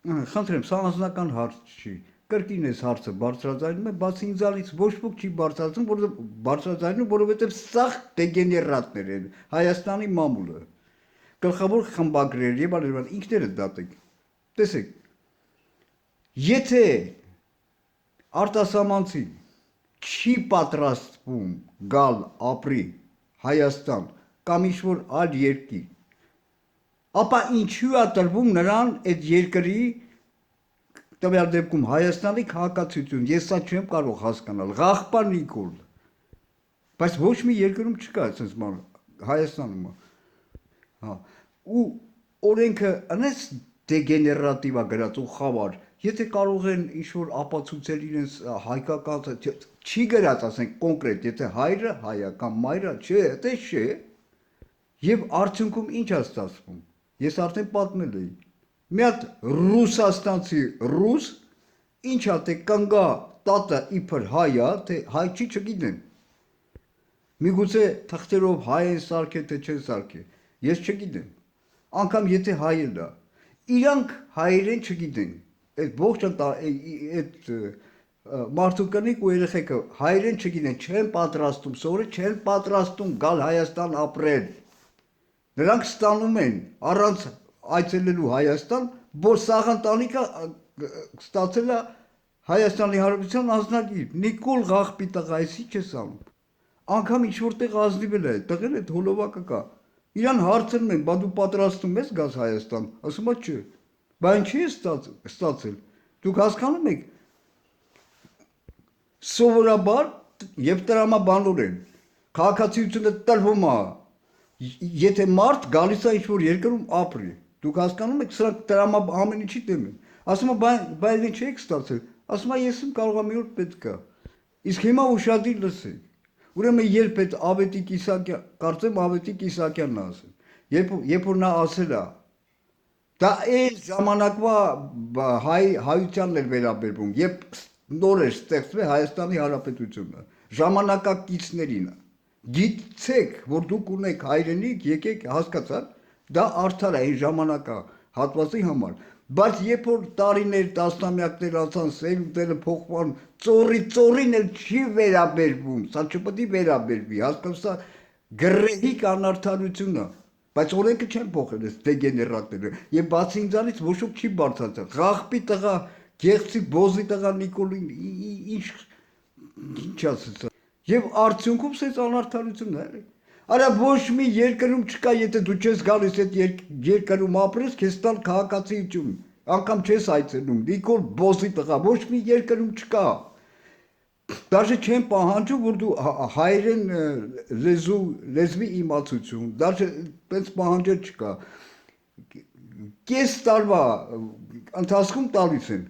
Խնդրեմ, սա անձնական հարց չի։ Կրկին այս հարցը բարձրաձայնում է, բացի ինձանից ոչ ոք չի բարձրաձայնում, որովհետև սա դեգեներատներ են Հայաստանի մամուլը։ Գլխավոր խմբագրեր եւ այլն ինքներդ դատեք։ Տեսեք, եթե արտասահմանցին չի պատրաստվում գալ ապրի Հայաստան կամ ինչ-որ այլ երկիր, ապա ինչու է տրվում նրան այդ երկրի տվյալ դեպքում Հայաստանի քաղաքացիություն, ես սա չեմ կարող հասկանալ, Ղախպա Նիկոլ, բայց ոչ մի երկրում չկա այսպես բան, Հայաստանում է, հա, ու օրենքը անես դեգեներատիվ է գրած ու խավար, եթե կարող են ինչ-որ ապացուցել իրենց հայկական, չի գրած, ասենք կոնկրետ, եթե հայրը հայ է կամ մայրը չէ, դա չէ, եւ արդյունքում ինչ է ստացվում, ես արդեն պատմել էի, մի հատ ռուսաստանցի ռուս, ինչա թե կանգա տատը իբր հայ է, թե հայ չի չգիտեմ, միգուցե թղթերով հայ են սարքել, թե չեն սարքել, ես չգիտեմ, անգամ եթե հայել է, իրանք հայերեն չգիտեն, այդ ողջ այդ մարդու կնիկ ու երեխեքը հայերեն չգիտեն, չեն պատրաստում, սովորել չեն պատրաստում գալ Հայաստան ապրել, նրանք ստանում են առանց այցելելու Հայաստան, որ սաղընտանիքը ստացել է Հայաստանի Հանրապետության անձնագիր, Նիկոլ Ղախպի տղա, այսի չես անում, անգամ ինչ-որ տեղ ազնիվել է, տղեն այդ հոլովակը կա, իրան հարցնում են, բա դու պատրաստում ես գազ Հայաստան, ասում է չէ, բա ինչի է ստացել, դուք հասկանում եք, սովորաբար եւ տրամաբանորեն քաղաքացիությունը տրվում է, եթե մարդ գալիս է ինչ-որ երկրում ապրի, դուք հասկանում եք, սրանք տրամաբան ամեն ինչի դեմ են, ասում է, բա ինչ չեք ստացել, ասում է, ես եմ կարող եմ մի օր պետք է, իսկ հիմա ուշադիր լսեք, ուրեմն երբ այդ Ավետիք Իսահակյան, կարծեմ Ավետիք Իսահակյանն է ասել, երբ որ նա ասել է, դա այն ժամանակվա հայությանն էր վերաբերվում, երբ նոր էր ստեղծվել Հայաստանի Հանրապետությունը, ժամանակակիցներին, գիտեք, որ դուք ունեք հայրենիք, եկեք, հասկացաք, դա արդար է այն ժամանակահատվածի համար, բայց երբ որ տարիներ, տասնամյակներ անցան, սերունդները փոխման, ծորին էլ չի վերաբերվում, սա չպետք է վերաբերվի, հասկանում սա գրեհիկ անարդարություն է, բայց օրենքը չեն փոխել այս դեգեներատները, եւ բացի ինձանից ոչ ոք չի բարձրացել, Ղախպի տղա, գեղցի բոզի տղա Նիկոլին, ինչ ասեցա, եւ արդյունքում սենց անարդարություն է, արա ոչ մի երկրում չկա, եթե դու չես գալիս այդ երկրում ապրես, քեզ տան քաղաքացիություն, անգամ չես այցելում, Նիկոլ բոզի տղա, ոչ մի երկրում չկա, դաժե չեն պահանջում, որ դու հայերեն լեզվի իմացություն, դաժե տենց պահանջել չկա, կես տարվա ընթացքում տալիս են,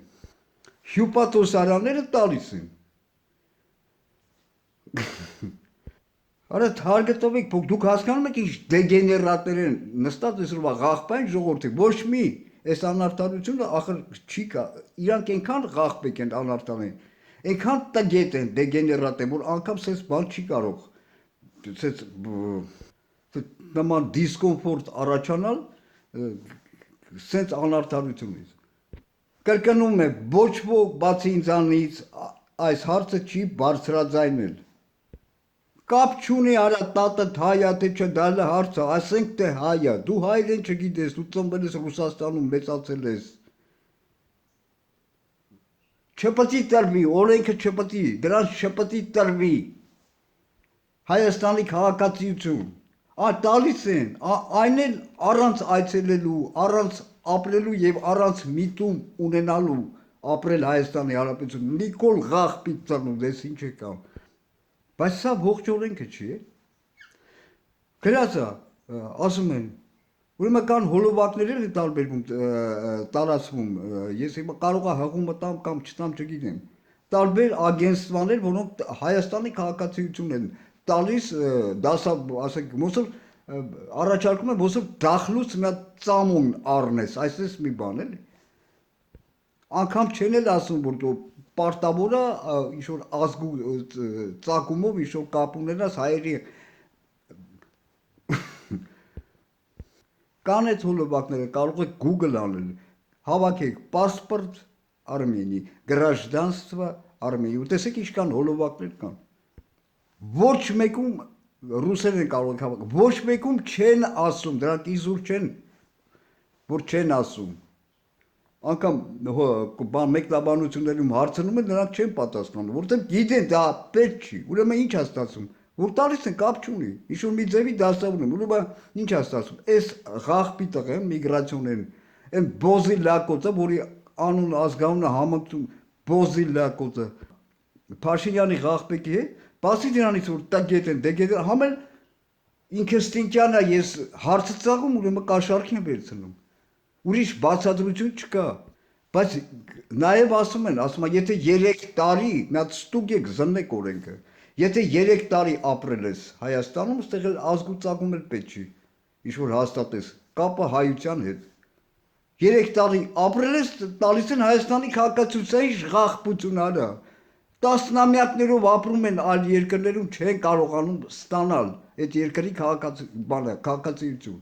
հյուպատոսարանները տալիս են, արա հարգը տվեք, դուք հասկանում եք ինչ դեգեներատներ են նստած այսօրվա Ղախպային ժողովրդի, ոչ մի այս անարդարությունը ախր չի կա, իրանք այնքան Ղախպեկ են անարդար են, այնքան տգետ են, դեգեներատ են, որ անգամ սենց բան չի կարող, սենց նման դիսկոմֆորտ առաջանալ, սենց անարդարությունից, կրկնում է, ոչ ոք բացի ինձանից այս հարցը չի բարձրաձայնել, կապ չունի արա տատդ հայ է, թե չէ, դա էլ հարց է, ասենք թե հայ է, դու հայերեն չգիտես, դու ծնվել ես Ռուսաստանում, մեծացել ես, չպետք է տրվի, օրենքը չպետք է, դրանց չպետք է տրվի, Հայաստանի քաղաքացիություն, տալիս են, այն էլ առանց այցելելու, առանց ապրելու եւ առանց միտում ունենալու ապրել Հայաստանի Հանրապետությունում, Նիկոլ Ղախպի ծնունդ, ես ինչ է կամ, բայց սա ողջ օրենքը չի է, գրած է, ասում են, ուրեմն կան հոլովակներ էլ տարբերվում, տարածվում, ես հիմա կարող է հղումը տամ կամ չտամ չգիտեմ, տարբեր ագենստվաներ, որոնք Հայաստանի քաղաքացիություն են տալիս, ասենք, ոսով առաջարկում են, ոսով դախլուց մի հատ ծամոն առնես, այսպես մի բան էլի, անգամ չեն էլ ասում, որ դու պարտավոր է ինչ-որ ազգու ծագումով ինչ-որ կապ ունենաս հայերի կան այդ հոլովակները, կարող եք Google անել, հավաքեք պասպորտ Արմենիի, գրաժդանստվա Արմենիի, ու տեսեք ինչքան հոլովակներ կան։ Ոչ մեկում ռուսերեն կարող եք հավաքել, ոչ մեկում չեն ասում, դրանք իզուր չեն, որ չեն ասում։ Անկամ բան մեկնաբանություններում հարցնում են, նրանք չեն պատասխանում, որտեղ գիտեն դա պետք չի։ Ուրեմն ինչ է ստացվում, որ տալիս են կապ չունի, ինչ-որ մի ձևի դասավորում են, ուրեմն ինչ է ստացվում, այս ղախպի տղը միգրացիոներն, այն բոզի լակոցը, որի անուն ազգանունը համընկնում բոզի լակոցը, Փաշինյանի ղախպեկի հետ, բացի դրանից որ տա գետեն, դե գետեն, համել ինքստինքյան է ես հարցը ծաղում, ուրեմն կաշառք եմ վերցնում։ Ուրիշ բացատրություն չկա, բայց նաև ասում են, եթե 3 տարի, մի հատ ստուգ եք զննեք օրենքը, եթե 3 տարի ապրել ես Հայաստանում, այստեղ էլ ազգուծակում էլ պետք չի, ինչ-որ հաստատես, կապը հայության հետ։ 3 տարի ապրել ես, տալիս են Հայաստանի քաղաքացիության ղախպություն արա։ Տասնամյակներով ապրում են այլ երկրներում, չեն կարողանում ստանալ այդ երկրի քաղաքացիություն։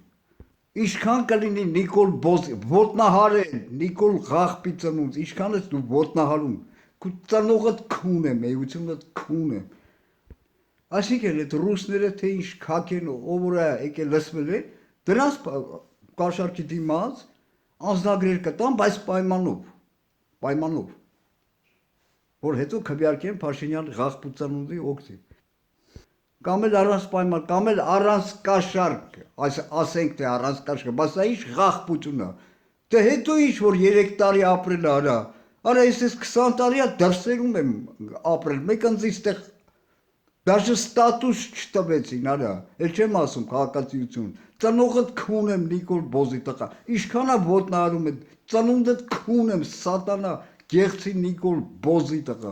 Ինչքան կլինի Նիկոլ ոտնահարել, Նիկոլ ղախպի ծնունդ, ինչքան ես դու ոտնահարում, քու ծնողդ քուն եմ, էությունդ քուն եմ։ Այսինքն այդ ռուսները թե ինչ քակ են, ով որ է եկել լսվել է, դրանց կաշառքի դիմաց անձնագրեր կտան, բայց պայմանով, որ հետո քվեարկեն Փաշինյան ղախպուծանունդի օգտի։ Կամ էլ առանց պայման, կամ էլ առանց կաշառք, ասենք թե առանց կաշառք, բայց դա ինչ ղախպություն է։ Դե հետո ինչ որ 3 տարի ապրել արա, արա ես 20 տարի է դրսերում եմ ապրել, մեկ ընձից տեղ դաժե ստատուս չտվեցին, արա, էլ չեմ ասում քաղաքացիություն, ծնողդ քուն եմ Նիկոլ Բոզի տղա, ինչքան է ոտնահարում է, ծնունդդ քուն եմ, սատանա, գեղցի Նիկոլ Բոզի տղա։